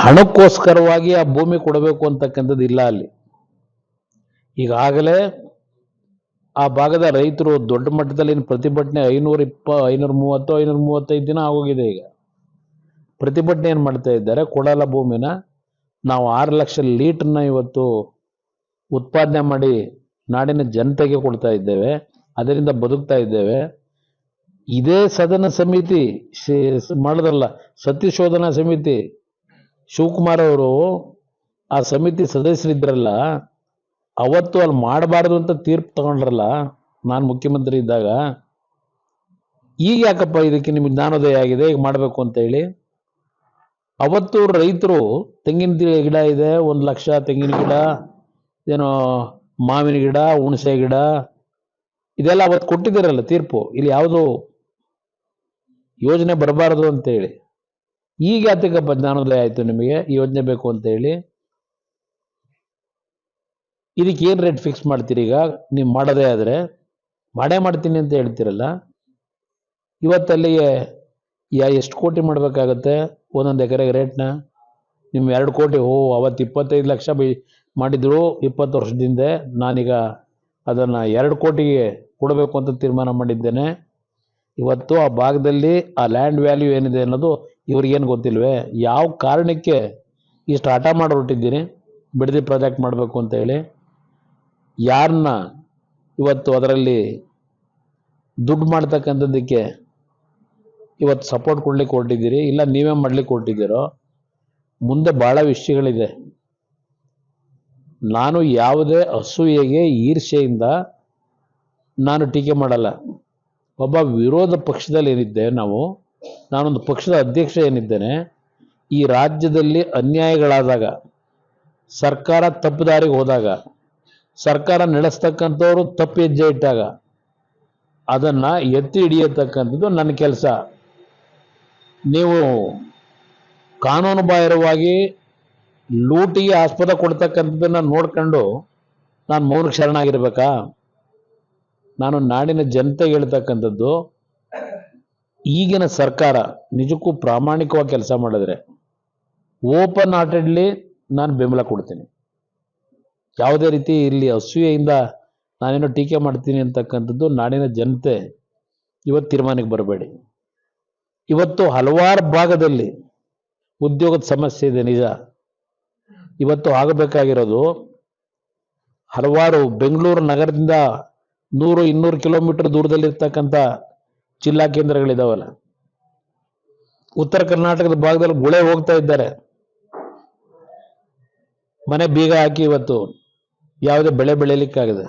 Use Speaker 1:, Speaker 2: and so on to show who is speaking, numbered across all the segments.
Speaker 1: ಹಣಕ್ಕೋಸ್ಕರವಾಗಿ ಆ ಭೂಮಿ ಕೊಡಬೇಕು ಅಂತಕ್ಕಂಥದ್ದು ಇಲ್ಲ ಅಲ್ಲಿ. ಈಗಾಗಲೇ ಆ ಭಾಗದ ರೈತರು ದೊಡ್ಡ ಮಟ್ಟದಲ್ಲಿ ಪ್ರತಿಭಟನೆ 535 ದಿನ ಆಗೋಗಿದೆ. ಈಗ ಪ್ರತಿಭಟನೆ ಏನ್ ಮಾಡ್ತಾ ಇದ್ದಾರೆ, ಕೊಡಲ ಭೂಮಿನ ನಾವು 6 ಲಕ್ಷ ಲೀಟರ್ನ ಇವತ್ತು ಉತ್ಪಾದನೆ ಮಾಡಿ ನಾಡಿನ ಜನತೆಗೆ ಕೊಡ್ತಾ ಇದ್ದೇವೆ, ಅದರಿಂದ ಬದುಕ್ತಾ ಇದ್ದೇವೆ. ಇದೇ ಸದನ ಸಮಿತಿ ಮಾಡಿದ್ರಲ್ಲ, ಸತ್ಯಶೋಧನಾ ಸಮಿತಿ, ಶಿವಕುಮಾರ್ ಅವರು ಆ ಸಮಿತಿ ಸದಸ್ಯರಿದ್ರಲ್ಲ, ಅವತ್ತು ಅಲ್ಲಿ ಮಾಡಬಾರ್ದು ಅಂತ ತೀರ್ಪು ತಗೊಂಡ್ರಲ್ಲ ನಾನು ಮುಖ್ಯಮಂತ್ರಿ ಇದ್ದಾಗ. ಈಗ ಯಾಕಪ್ಪ ಇದಕ್ಕೆ ನಿಮ್ಗೆ ಜ್ಞಾನೋದಯ ಆಗಿದೆ ಈಗ ಮಾಡಬೇಕು ಅಂತ ಹೇಳಿ? ಅವತ್ತು ರೈತರು ತೆಂಗಿನ ಗಿಡ ಇದೆ, 1 ಲಕ್ಷ ತೆಂಗಿನ ಗಿಡ, ಏನೋ ಮಾವಿನ ಗಿಡ, ಹುಣಸೆ ಗಿಡ, ಇದೆಲ್ಲ ಅವತ್ತು ಕೊಟ್ಟಿದ್ದೀರಲ್ಲ ತೀರ್ಪು. ಇಲ್ಲಿ ಯಾವುದು ಯೋಜನೆ ಬರಬಾರದು ಅಂತ ಹೇಳಿ. ಈಗ ಯಾತಕ್ಕಪ್ಪ ಜ್ಞಾನೋದಯ ಆಯ್ತು ನಿಮಗೆ ಈ ಯೋಜನೆ ಬೇಕು ಅಂತ ಹೇಳಿ? ಇದಕ್ಕೆ ಏನು ರೇಟ್ ಫಿಕ್ಸ್ ಮಾಡ್ತೀರಿ? ಈಗ ನೀವು ಮಾಡೋದೇ ಆದರೆ ಮಾಡೇ ಮಾಡ್ತೀನಿ ಅಂತ ಹೇಳ್ತೀರಲ್ಲ, ಇವತ್ತಲ್ಲಿಗೆ ಎಷ್ಟು ಕೋಟಿ ಮಾಡಬೇಕಾಗತ್ತೆ ಒಂದೊಂದು ಎಕರೆಗೆ ರೇಟ್ನ? ನಿಮ್ಮ 2 ಕೋಟಿ ಅವತ್ತು 25 ಲಕ್ಷ ಮಾಡಿದ್ರು 20 ವರ್ಷದಿಂದ. ನಾನೀಗ ಅದನ್ನು 2 ಕೋಟಿಗೆ ಕೊಡಬೇಕು ಅಂತ ತೀರ್ಮಾನ ಮಾಡಿದ್ದೇನೆ. ಇವತ್ತು ಆ ಭಾಗದಲ್ಲಿ ಆ ಲ್ಯಾಂಡ್ ವ್ಯಾಲ್ಯೂ ಏನಿದೆ ಅನ್ನೋದು ಇವ್ರಿಗೇನು ಗೊತ್ತಿಲ್ವೇ? ಯಾವ ಕಾರಣಕ್ಕೆ ಇಷ್ಟು ಹಠ ಮಾಡಿ ಹೊರಟಿದ್ದೀನಿ ಬಿಡದಿ ಪ್ರಾಜೆಕ್ಟ್ ಮಾಡಬೇಕು ಅಂತ ಹೇಳಿ? ಯಾರನ್ನ ಇವತ್ತು ಅದರಲ್ಲಿ ದುಡ್ಡು ಮಾಡ್ತಕ್ಕಂಥದ್ದಕ್ಕೆ ಇವತ್ತು ಸಪೋರ್ಟ್ ಕೊಡ್ಲಿಕ್ಕೆ ಹೊರಟಿದ್ದೀರಿ? ಇಲ್ಲ ನೀವೇ ಮಾಡ್ಲಿಕ್ಕೆ ಹೊರಟಿದ್ದೀರೋ? ಮುಂದೆ ಬಹಳ ವಿಷಯಗಳಿದೆ. ನಾನು ಯಾವುದೇ ಅಸೂಯೆಗೆ ಈರ್ಷೆಯಿಂದ ನಾನು ಟೀಕೆ ಮಾಡಲ್ಲ. ಒಬ್ಬ ವಿರೋಧ ಪಕ್ಷದಲ್ಲಿ ಏನಿದ್ದೆ ನಾನೊಂದು ಪಕ್ಷದ ಅಧ್ಯಕ್ಷ ಏನಿದ್ದೇನೆ, ಈ ರಾಜ್ಯದಲ್ಲಿ ಅನ್ಯಾಯಗಳಾದಾಗ, ಸರ್ಕಾರ ತಪ್ಪು ದಾರಿಗೆ ಹೋದಾಗ, ಸರ್ಕಾರ ನಡೆಸ್ತಕ್ಕಂಥವ್ರು ತಪ್ಪು ಹೆಜ್ಜೆ ಇಟ್ಟಾಗ ಅದನ್ನ ಎತ್ತಿ ಹಿಡಿಯತಕ್ಕಂಥದ್ದು ನನ್ನ ಕೆಲಸ. ನೀವು ಕಾನೂನು ಬಾಹಿರವಾಗಿ ಲೂಟಿಗೆ ಆಸ್ಪದ ಕೊಡ್ತಕ್ಕಂಥದ್ದನ್ನ ನೋಡ್ಕೊಂಡು ನಾನು ಮೌನಕ್ಕೆ ಶರಣಾಗಿರ್ಬೇಕಾ? ನಾನು ನಾಡಿನ ಜನತೆಗೆ ಹೇಳ್ತಕ್ಕಂಥದ್ದು, ಈಗಿನ ಸರ್ಕಾರ ನಿಜಕ್ಕೂ ಪ್ರಾಮಾಣಿಕವಾಗಿ ಕೆಲಸ ಮಾಡಿದ್ರೆ ಓಪನ್ ಹಾರ್ಟೆಡ್ಲಿ ನಾನು ಬೆಂಬಲ ಕೊಡ್ತೀನಿ. ಯಾವುದೇ ರೀತಿ ಇಲ್ಲಿ ಅಸೂಯೆಯಿಂದ ನಾನೇನೋ ಟೀಕೆ ಮಾಡ್ತೀನಿ ಅಂತಕ್ಕಂಥದ್ದು ನಾಡಿನ ಜನತೆ ಇವತ್ತು ತೀರ್ಮಾನಕ್ಕೆ ಬರಬೇಡಿ. ಇವತ್ತು ಹಲವಾರು ಭಾಗದಲ್ಲಿ ಉದ್ಯೋಗದ ಸಮಸ್ಯೆ ಇದೆ ನಿಜ. ಇವತ್ತು ಆಗಬೇಕಾಗಿರೋದು, ಹಲವಾರು ಬೆಂಗಳೂರು ನಗರದಿಂದ 100-200 ಕಿಲೋಮೀಟರ್ ದೂರದಲ್ಲಿರ್ತಕ್ಕಂಥ ಜಿಲ್ಲಾ ಕೇಂದ್ರಗಳಿದಾವಲ್ಲ, ಉತ್ತರ ಕರ್ನಾಟಕದ ಭಾಗದಲ್ಲಿ ಗುಳೆ ಹೋಗ್ತಾ ಇದ್ದಾರೆ. ಮನೆ ಬೀಗ ಹಾಕಿ ಇವತ್ತು ಯಾವುದೇ ಬೆಳೆ ಬೆಳೀಲಿಕ್ಕಾಗಿದೆ.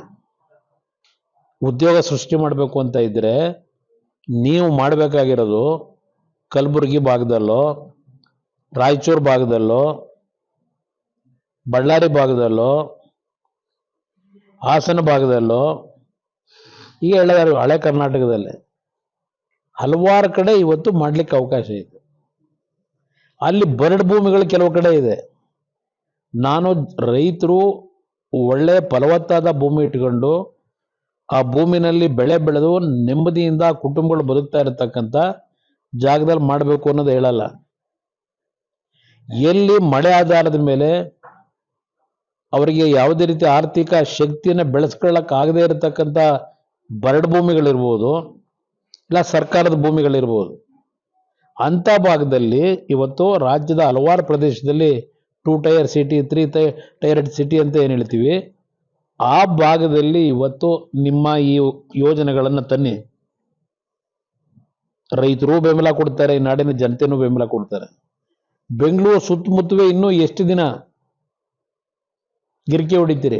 Speaker 1: ಉದ್ಯೋಗ ಸೃಷ್ಟಿ ಮಾಡಬೇಕು ಅಂತ ಇದ್ರೆ ನೀವು ಮಾಡಬೇಕಾಗಿರೋದು ಕಲಬುರಗಿ ಭಾಗದಲ್ಲೋ, ರಾಯಚೂರು ಭಾಗದಲ್ಲೋ, ಬಳ್ಳಾರಿ ಭಾಗದಲ್ಲೋ, ಹಾಸನ ಭಾಗದಲ್ಲೋ, ಈಗ ಹೇಳಿದಾರೆ ಹಳೆ ಕರ್ನಾಟಕದಲ್ಲೇ ಹಲವಾರು ಕಡೆ ಇವತ್ತು ಮಾಡ್ಲಿಕ್ಕೆ ಅವಕಾಶ ಇದೆ. ಅಲ್ಲಿ ಬರಡು ಭೂಮಿಗಳು ಕೆಲವು ಕಡೆ ಇದೆ. ನಾನು ರೈತರು ಒಳ್ಳೆ ಫಲವತ್ತಾದ ಭೂಮಿ ಇಟ್ಕೊಂಡು ಆ ಭೂಮಿನಲ್ಲಿ ಬೆಳೆ ಬೆಳೆದು ನೆಮ್ಮದಿಯಿಂದ ಕುಟುಂಬಗಳು ಬದುಕ್ತಾ ಇರತಕ್ಕಂಥ ಜಾಗದಲ್ಲಿ ಮಾಡಬೇಕು ಅನ್ನೋದು ಹೇಳಲ್ಲ. ಎಲ್ಲಿ ಮಳೆ ಆಧಾರದ ಮೇಲೆ ಅವರಿಗೆ ಯಾವುದೇ ರೀತಿ ಆರ್ಥಿಕ ಶಕ್ತಿಯನ್ನು ಬೆಳೆಸ್ಕೊಳ್ಳಕ್ ಆಗದೆ ಇರತಕ್ಕಂಥ ಬರಡು ಭೂಮಿಗಳಿರ್ಬೋದು, ಇಲ್ಲ ಸರ್ಕಾರದ ಭೂಮಿಗಳಿರ್ಬೋದು, ಅಂಥ ಭಾಗದಲ್ಲಿ ಇವತ್ತು ರಾಜ್ಯದ ಹಲವಾರು ಪ್ರದೇಶದಲ್ಲಿ 2 ಟೈರ್ ಸಿಟಿ, 3 ಟೈರ್ಡ್ ಸಿಟಿ ಅಂತ ಏನು ಹೇಳ್ತೀವಿ, ಆ ಭಾಗದಲ್ಲಿ ಇವತ್ತು ನಿಮ್ಮ ಈ ಯೋಜನೆಗಳನ್ನು ತನ್ನಿ. ರೈತರು ಬೆಂಬಲ ಕೊಡ್ತಾರೆ, ನಾಡಿನ ಜನತೆನೂ ಬೆಂಬಲ ಕೊಡ್ತಾರೆ. ಬೆಂಗಳೂರು ಸುತ್ತಮುತ್ತವೇ ಇನ್ನೂ ಎಷ್ಟು ದಿನ ಗಿರಿಕೆ ಹೊಡಿತೀರಿ?